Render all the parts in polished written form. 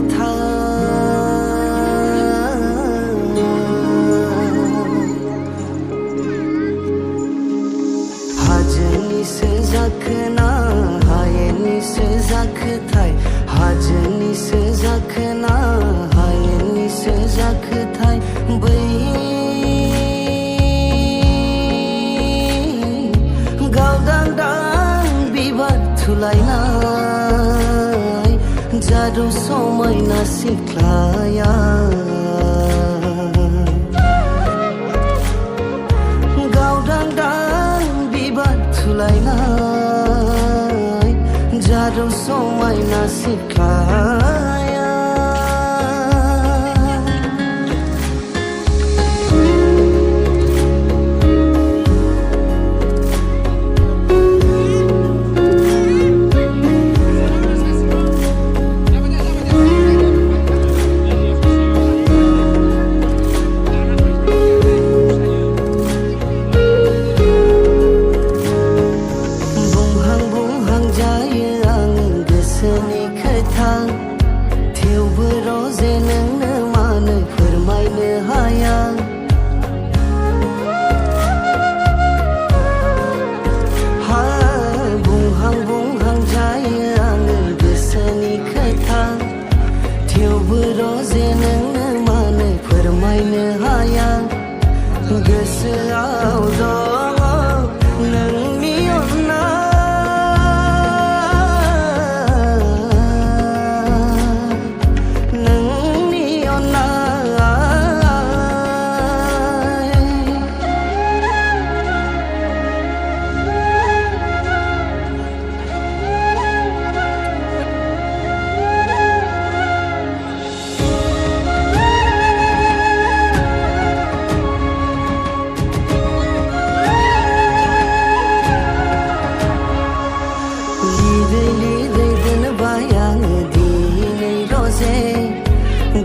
खोथा हाजोनि जाखोना हायेननि जाखोथाय हाजोनि जाखोना हायेननि जाखोथाय बै गावदांदां बिबार थुलायनाय जादु समायना सिख्लाया गावदांदां बिबार थुलायनाय जादु समायना सिख्लाया गोसोनि खोथा थेवबो रजे नोंनो मानो फोरमायनो हाया बुंहां बुंहां जायो आङो गोसोनि खोथा थेवबो रजे नोंनो मानो फोरमायनो हाया गोसोआव दङ नोंनि अननाय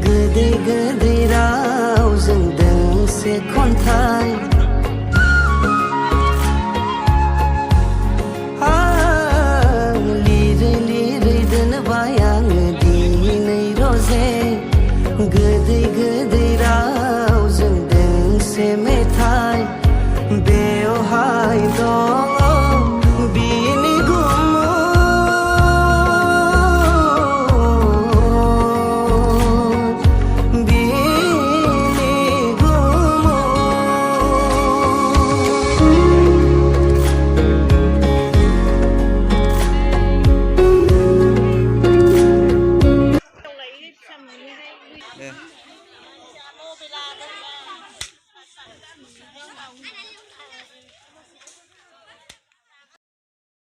गोदै गोदै रावजों दोंसे खन्थाइ लिरै लिरै दोनबाय आङो दिनै रजे गोदै गोदै